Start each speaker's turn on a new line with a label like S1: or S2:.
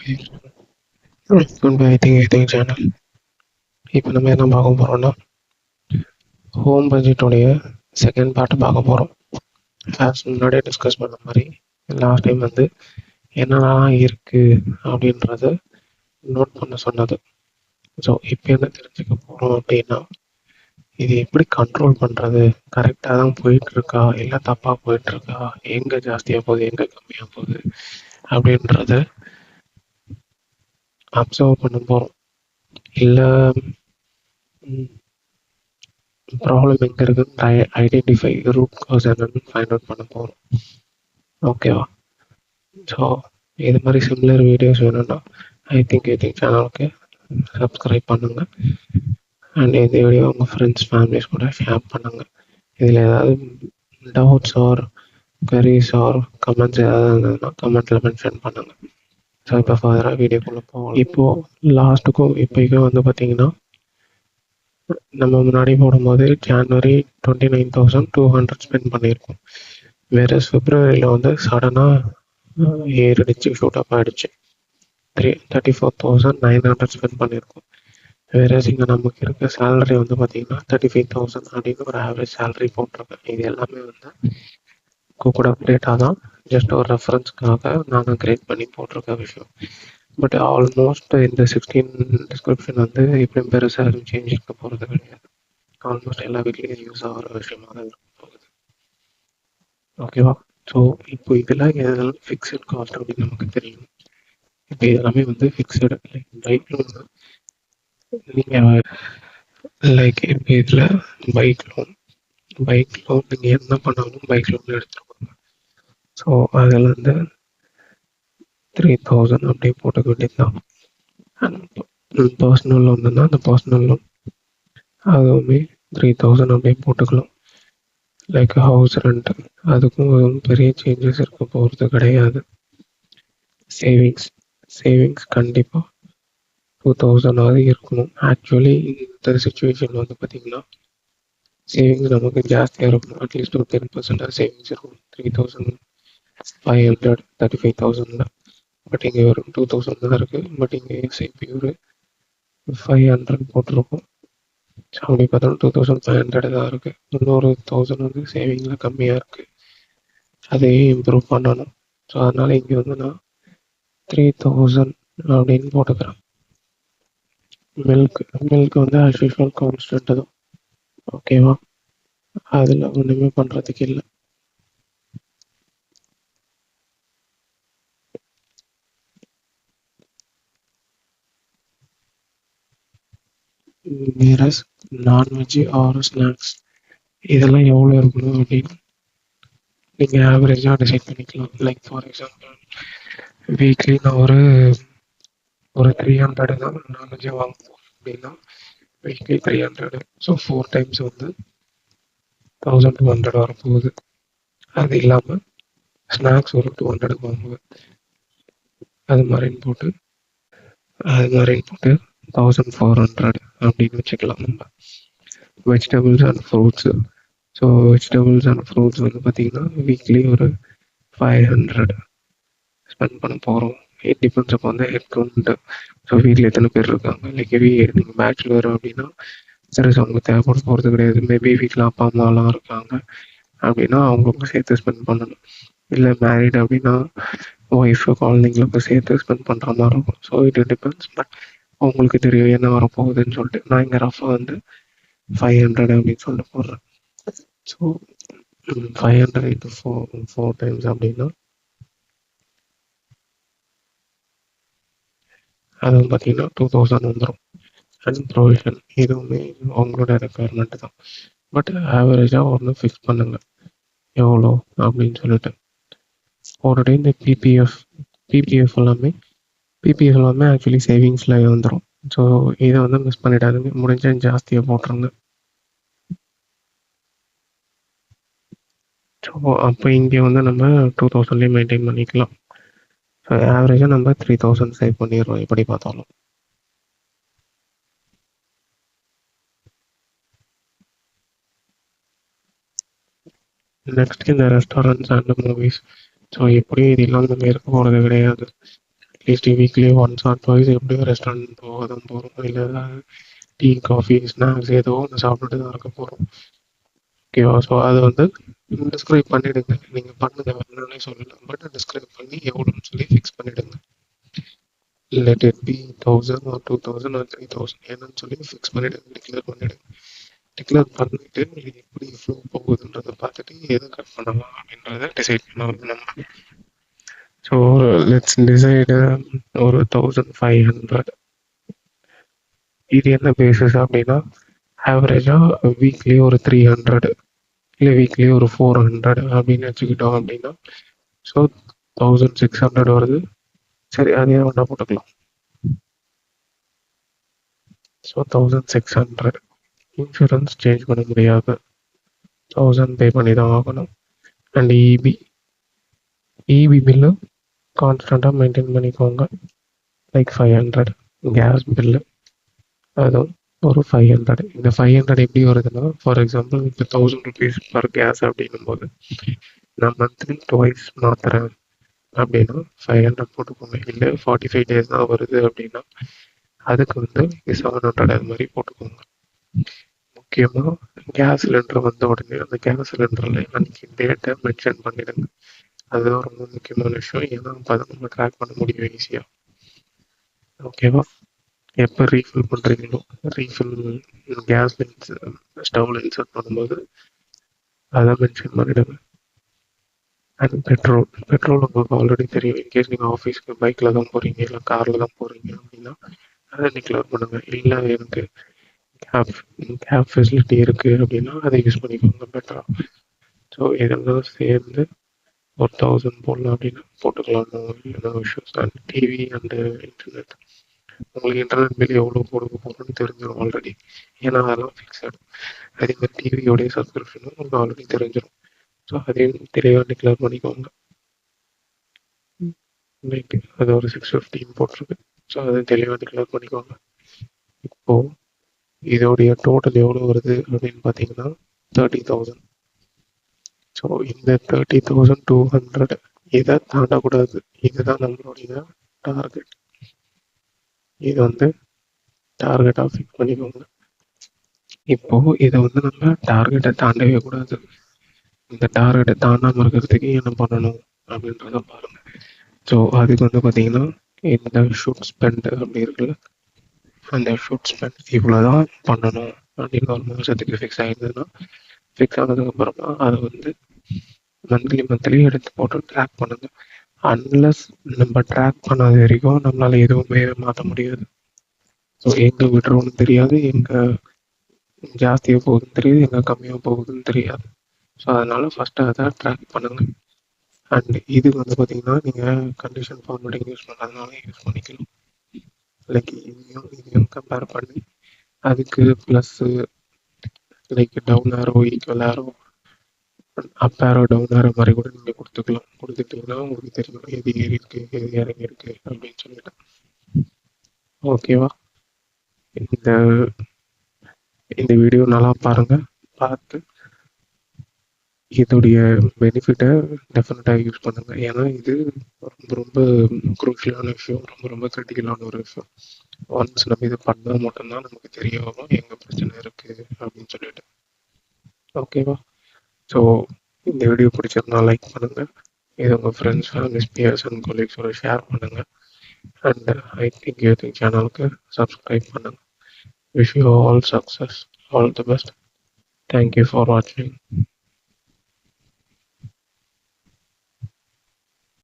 S1: Welcome by thing channel. இப்போ நம்ம என்ன பார்க்க போகிறோம்னா ஹோம் பட்ஜெட்டோடைய செகண்ட் பார்ட் பார்க்க போகிறோம். ஆஸ் முன்னாடியே டிஸ்கஸ் பண்ண மாதிரி லாஸ்ட் டைம் வந்து என்னென்னலாம் இருக்குது அப்படின்றத நோட் பண்ண சொன்னது. ஸோ இப்போ என்ன தெரிஞ்சுக்க போகிறோம் அப்படின்னா, இது எப்படி கண்ட்ரோல் பண்ணுறது, கரெக்டாக தான் போயிட்டுருக்கா இல்லை தப்பாக போயிட்டுருக்கா, எங்கே ஜாஸ்தியாக போகுது எங்கே கம்மியாக போகுது அப்படின்றத அப்சர்வ் பண்ண போகிறோம். இல்லை ப்ராப்ளம் எங்கே இருக்குன்னு ஐடென்டிஃபை ரூட் காஸ் என்னன்னு ஃபைண்ட் அவுட் பண்ண போகிறோம். ஓகேவா? ஸோ இது மாதிரி சிமிலர் வீடியோஸ் வேணும்னா ஐ திங்க் சேனலுக்கு சப்ஸ்கிரைப் பண்ணுங்கள். அண்ட் இந்த வீடியோ உங்கள் ஃப்ரெண்ட்ஸ் ஃபேமிலிஸ் கூட ஷேர் பண்ணுங்கள். இதில் ஏதாவது doubts or queries or comments ஏதாவது இருந்ததுன்னா கமெண்ட்டில் மென்ஷன் பண்ணுங்கள். ஸோ இப்போ ஃபர்தராக வீடியோக்குள்ளே போகலாம். இப்போது லாஸ்ட்டுக்கும் இப்போக்கும் வந்து பார்த்தீங்கன்னா, நம்ம முன்னாடி போடும்போது ஜான்வரி 29,200 ஸ்பெண்ட் பண்ணியிருக்கோம். வேறு பிப்ரவரியில் வந்து சடனாக ஏறிடுச்சு, ஷூட்டப் ஆகிடுச்சு. 34,900 ஸ்பெண்ட் பண்ணியிருக்கோம். வேறு இங்கே நமக்கு இருக்க சேலரி வந்து பார்த்தீங்கன்னா 35,000 அப்படின்னு ஒரு ஆவரேஜ் சேலரி போட்டிருக்கேன். இது எல்லாமே வந்து கூட அப்டேட்டாக தான், ஜஸ்ட் ஒரு ரெஃபரன்ஸ்க்காக நான் கிரியேட் பண்ணி போட்டிருக்க விஷயம். பட் ஆல்மோஸ்ட் இந்த 16 டிஸ்கிரிப்ஷன் வந்து எப்படியும் பெருசாக எதுவும் சேஞ்ச் இருக்க போகிறது கிடையாது. ஆல்மோஸ்ட் எல்லா வீட்லேயும் யூஸ் ஆகிற விஷயமாக தான் இருக்க போகுது. ஓகேவா? ஸோ இப்போ இதெல்லாம் எதெல்லாம் ஃபிக்ஸட் காஸ்ட் அப்படின்னு நமக்கு தெரியும். இப்போ இதெல்லாமே வந்து ஃபிக்ஸடு, லைக் பைக் லோன். நீங்கள் லைக் இப்போ இதில் பைக் லோன் நீங்கள் என்ன பண்ணாலும் பைக் லோன் எடுத்துருவாங்க. ஸோ அதில் வந்து 3,000 அப்படியே போட்டுக்க வேண்டியது தான். பர்சனல் லோன்னா அந்த பர்சனல் லோன் அதுவுமே 3,000 அப்படியே போட்டுக்கலாம். லைக் ஹவுஸ் ரெண்ட் அதுக்கும் பெரிய சேஞ்சஸ் இருக்க போகிறது கிடையாது. சேவிங்ஸ் கண்டிப்பாக 2,000 இருக்கணும். ஆக்சுவலி இந்த சுச்சுவேஷன் வந்து பார்த்தீங்கன்னா சேவிங்ஸ் நமக்கு ஜாஸ்தியாக இருக்கும். அட்லீஸ்ட் ஒரு 10% சேவிங்ஸ் இருக்கும். 3,500 35,000 பட் இங்கே ஒரு 2,000 தான் இருக்குது. பட் இங்கே எஸ்ஐபி ஒரு 500 போட்டிருக்கோம். ஸோ அப்படி பார்த்தோம்னா 2,500 தான் இருக்குது. இன்னொரு 1,000 வந்து சேவிங்கில் கம்மியாக இருக்குது. அதையும் இம்ப்ரூவ் பண்ணணும். ஸோ அதனால் இங்கே வந்து நான் 3,000 அப்படின்னு போட்டுக்கிறேன். மில்க் வந்து ஆஸ் யூஷுவல் கான்ஸ்டன்ட் தான். ஓகேவா? அதில் ஒன்றுமே பண்ணுறதுக்கு இல்லை. வேற நான்வெஜ் ஆர் ஸ்நாக்ஸ் இதெல்லாம் எவ்வளோ இருக்கணும் அப்படின்னு நீங்கள் ஆவரேஜாக டிசைட் பண்ணிக்கலாம். லைக் ஃபார் எக்ஸாம்பிள் வீக்லி நான் ஒரு 300 தான் நான்வெஜ்ஜை வாங்குவோம் அப்படின்னா வீக்லி 300. ஸோ 4 டைம்ஸ் வந்து 1,200 வரப்போகுது. அது இல்லாமல் ஸ்நாக்ஸ் ஒரு 200 வாங்குவேன். அது மாதிரின்னு போட்டு 1,400 அப்படின்னு வச்சுக்கலாம். நம்ம vegetables and fruits. So vegetables and fruits வந்து பார்த்திங்கன்னா வீக்லி ஒரு 500 ஸ்பெண்ட் பண்ண போகிறோம். இட் டிபெண்ட்ஸ் அப்போ வந்து ஹெட் கவுண்ட். ஸோ வீட்டில் எத்தனை பேர் இருக்காங்க. லைக் நீங்கள் பேச்சுலர் அப்படின்னா சரி அவங்க தேவைப்பட போகிறது கிடையாது. மேபி வீட்டில் அப்பா அம்மாலாம் இருக்காங்க அப்படின்னா அவங்களுக்கு சேர்த்து ஸ்பெண்ட் பண்ணணும். இல்லை மேரிட் அப்படின்னா ஒய்ஃபு குழந்தைங்களுக்கு சேர்த்து ஸ்பெண்ட் பண்ணுற மாதிரி இருக்கும். So it depends. பட் உங்களுக்கு தெரியும் என்ன வரப்போகுதுன்னு சொல்லிட்டு நான் இங்கே ரஃபாக வந்து 500 அப்படின்னு சொல்லிட்டு போடுறேன். ஸோ 500 into 4 times அப்படின்னா அது வந்து பார்த்தீங்கன்னா 2,000 வந்துடும். அண்ட் ப்ரொவிஷன் இதுவுமே அவங்களோட ரெக்குயர்மெண்ட் தான். பட் ஆவரேஜாக ஒன்று ஃபிக்ஸ் பண்ணுங்கள் எவ்வளோ அப்படின்னு சொல்லிட்டு போட்டுட்டு இந்த பிபிஎஃப் எல்லாமே ஆக்சுவலி சேவிங்ஸில் வந்துடும். ஸோ இதை வந்து மிஸ் பண்ணிடாதுங்க. முடிஞ்ச ஜாஸ்தியாக போட்டுருங்க. ஸோ அப்போ இங்கே வந்து நம்ம 2,000 மெயின்டைன் பண்ணிக்கலாம். ஸோ ஆவரேஜாக நம்ம 3,000 சேவ் பண்ணிடுறோம் எப்படி பார்த்தாலும். நெக்ஸ்ட் இந்த ரெஸ்டாரண்ட்ஸ் அண்ட் மூவிஸ். ஸோ எப்படியும் இது இல்லாமல் நம்ம இருக்க போகிறது கிடையாது. At least weekly once R twice எப்படியோ ரெஸ்டாரண்ட் போக தான் போகிறோம், இல்லை டீ காஃபி ஸ்நாக்ஸ் ஏதோ ஒன்று சாப்பிட்டுட்டு தான் இருக்க போகிறோம். ஓகேவா? ஸோ அதை வந்து டிஸ்கிரைப் பண்ணிவிடுங்க. நீங்கள் பண்ணுங்க, வேணும்னே சொல்லலாம், பட் டிஸ்கிரைப் பண்ணி எவ்வளோன்னு சொல்லி ஃபிக்ஸ் பண்ணிவிடுங்க. Let it be 1000 or 2000 or 3000 என்னன்னு சொல்லி ஃபிக்ஸ் பண்ணிவிடுங்க, டிக்ளேர் பண்ணிவிடுங்க. டிக்ளேர் பண்ணிட்டு எப்படி ஃப்ளோ போகுதுன்றதை பார்த்துட்டு எதை கட் பண்ணலாம் அப்படின்றத டிசைட் பண்ணணும் நம்ம. ஸோ லெட்ஸ் டிசைடு ஒரு 1500. இது என்ன பேசிஸ் அப்படின்னா, ஆவரேஜாக வீக்லி ஒரு 300 இல்லை வீக்லி ஒரு 400 அப்படின்னு வச்சுக்கிட்டோம் அப்படின்னா, ஸோ 1600 வருது. சரி, அதே ஒன்றா போட்டுக்கலாம். ஸோ 1600. இன்சூரன்ஸ் சேஞ்ச் பண்ண முடியாது, 1000 பே பண்ணி தான் ஆகணும். அண்ட் இபி பில்லு கான்ஸ்டண்ட்டாக மெயின்டைன் பண்ணிக்கோங்க. லைக் 500. கேஸ் பில்லு அதுவும் ஒரு 500. இந்த 500 எப்படி வருதுன்னா, ஃபார் எக்ஸாம்பிள் இப்போ 1000 rupees பர் கேஸ் அப்படின்னும் போது நான் மந்த்லி டுவைஸ் மாற்றுறேன் அப்படின்னா 500 போட்டுக்கோங்க. இல்லை 45 days தான் வருது அப்படின்னா அதுக்கு வந்து 700 அது மாதிரி போட்டுக்கோங்க. முக்கியமாக கேஸ் சிலிண்டர் வந்த உடனே அந்த கேஸ் சிலிண்டரில் அன்றைக்கி டேட்டை மென்ஷன் பண்ணிடுங்க. அதுதான் ரொம்ப முக்கியமான விஷயம். ஏன்னா அப்போ அதை நம்ம ட்ராக் பண்ண முடியும் ஈஸியாக. ஓகேவா? எப்போ ரீஃபில் பண்ணுறீங்களோ, ரீஃபில் கேஸ் ஸ்டவ்வில் இன்சர்ட் பண்ணும்போது அதை மென்ஷன் பண்ணிடுங்க. அண்ட் பெட்ரோல் உங்களுக்கு ஆல்ரெடி தெரியும். இன்கேஸ் நீங்கள் ஆஃபீஸ்க்கு பைக்கில் தான் போகிறீங்க இல்லை காரில் தான் போகிறீங்க அப்படின்னா அதை டிக்ளேர் பண்ணுங்கள். இல்லை எனக்கு கேப் ஃபெசிலிட்டி இருக்குது அப்படின்னா அதை யூஸ் பண்ணிக்கோங்க பெட்டராக. ஸோ இதெல்லாம் சேர்ந்து ஒரு 1000 போடலாம் அப்படின்னு போட்டுக்கலாம். No issues. And TV and internet, உங்களுக்கு இன்டர்நெட் பில் எவ்வளோ போடுக்க போகிறோன்னு தெரிஞ்சிடும் ஆல்ரெடி, ஏன்னா அதெல்லாம் ஃபிக்ஸட். அதே மாதிரி டிவியோடைய சப்ஸ்கிரிப்ஷனும் உங்களுக்கு ஆல்ரெடி தெரிஞ்சிடும். ஸோ அதையும் தெளிவாக டிக்ளேர் பண்ணிக்கோங்க. ரைட்டு, அது ஒரு 615 போட்டிருக்கு. ஸோ அதை தெளிவாக டிக்ளேர் பண்ணிக்கோங்க. இப்போது இதோடைய டோட்டல் எவ்வளோ வருது அப்படின்னு பார்த்தீங்கன்னா 30,000. ஸோ இந்த 30,200 இதை தாண்டக்கூடாது. இதுதான் நம்மளுடைய டார்கெட். இது வந்து டார்கெட்டாக ஃபிக்ஸ் பண்ணிக்கோங்க. இப்போது இதை வந்து நம்ம டார்கெட்டை தாண்டவே கூடாது. இந்த டார்கெட்டை தாண்டாமல் இருக்கிறதுக்கு என்ன பண்ணணும் அப்படின்றத பாருங்கள். ஸோ அதுக்கு வந்து பார்த்தீங்கன்னா இந்த ஷுட் ஸ்பெண்ட் அப்படி இருக்குல்ல, அந்த ஷுட் ஸ்பெண்ட் இவ்வளோ தான் பண்ணணும் அப்படின்னு ஒரு மாதத்துக்கு ஃபிக்ஸ் ஆகிடுதுன்னா, ஃபிக்ஸ் ஆனதுக்கப்புறமா அதை வந்து மந்த்லி எடுத்து போட்டு ட்ராக் பண்ணுங்க. அன்லஸ் நம்ம ட்ராக் பண்ணாத வரைக்கும் நம்மளால் எதுவுமே மாற்ற முடியாது. ஸோ எங்கே விடுறோன்னு தெரியாது, எங்கே ஜாஸ்தியாக போகுதுன்னு தெரியாது, எங்கே கம்மியாக போகுதுன்னு தெரியாது. ஸோ அதனால் ஃபஸ்ட்டு அதை ட்ராக் பண்ணுங்கள். அண்ட் இது வந்து பார்த்தீங்கன்னா நீங்கள் கண்டிஷன் ஃபார்மேட்டிங் யூஸ் பண்ணுறதுனால யூஸ் பண்ணிக்கலாம். லைக் இதையும் கம்பேர் பண்ணி அதுக்கு plus like down arrow, equal arrow, up arrow, down arrow மாதிரி கூட நீங்கள் கொடுத்துக்கலாம். கொடுத்துட்டிங்கன்னா உங்களுக்கு தெரியும் எது ஏறி இருக்கு எது இறங்கி இருக்கு அப்படின்னு சொல்லிட்டு. ஓகேவா? இந்த வீடியோ நல்லா பாருங்கள். பார்த்து இதோடைய பெனிஃபிட்டை டெஃபினட்டாக யூஸ் பண்ணுங்கள். ஏன்னா இது ரொம்ப ரொம்ப குரூஷியலான விஷயம், ரொம்ப கிரிட்டிக்கலான ஒரு விஷயம். ஒன்ஸ் நம்ம இதை பண்ணால் மட்டும்தான் நமக்கு தெரிய வரும் எங்கே பிரச்சனை இருக்குது அப்படின்னு சொல்லிட்டு. ஓகேவா? ஸோ இந்த வீடியோ பிடிச்சிருந்தா லைக் பண்ணுங்கள். இது உங்கள் ஃப்ரெண்ட்ஸ், ஃபேமிலிஸ், பியர்ஸ் அண்ட் கொலீக்ஸோட ஷேர் பண்ணுங்கள். அண்ட் ஐ திங்க் சேனலுக்கு சப்ஸ்கிரைப் பண்ணுங்கள். Wish you all success, all the best. Thank you for வாட்சிங்.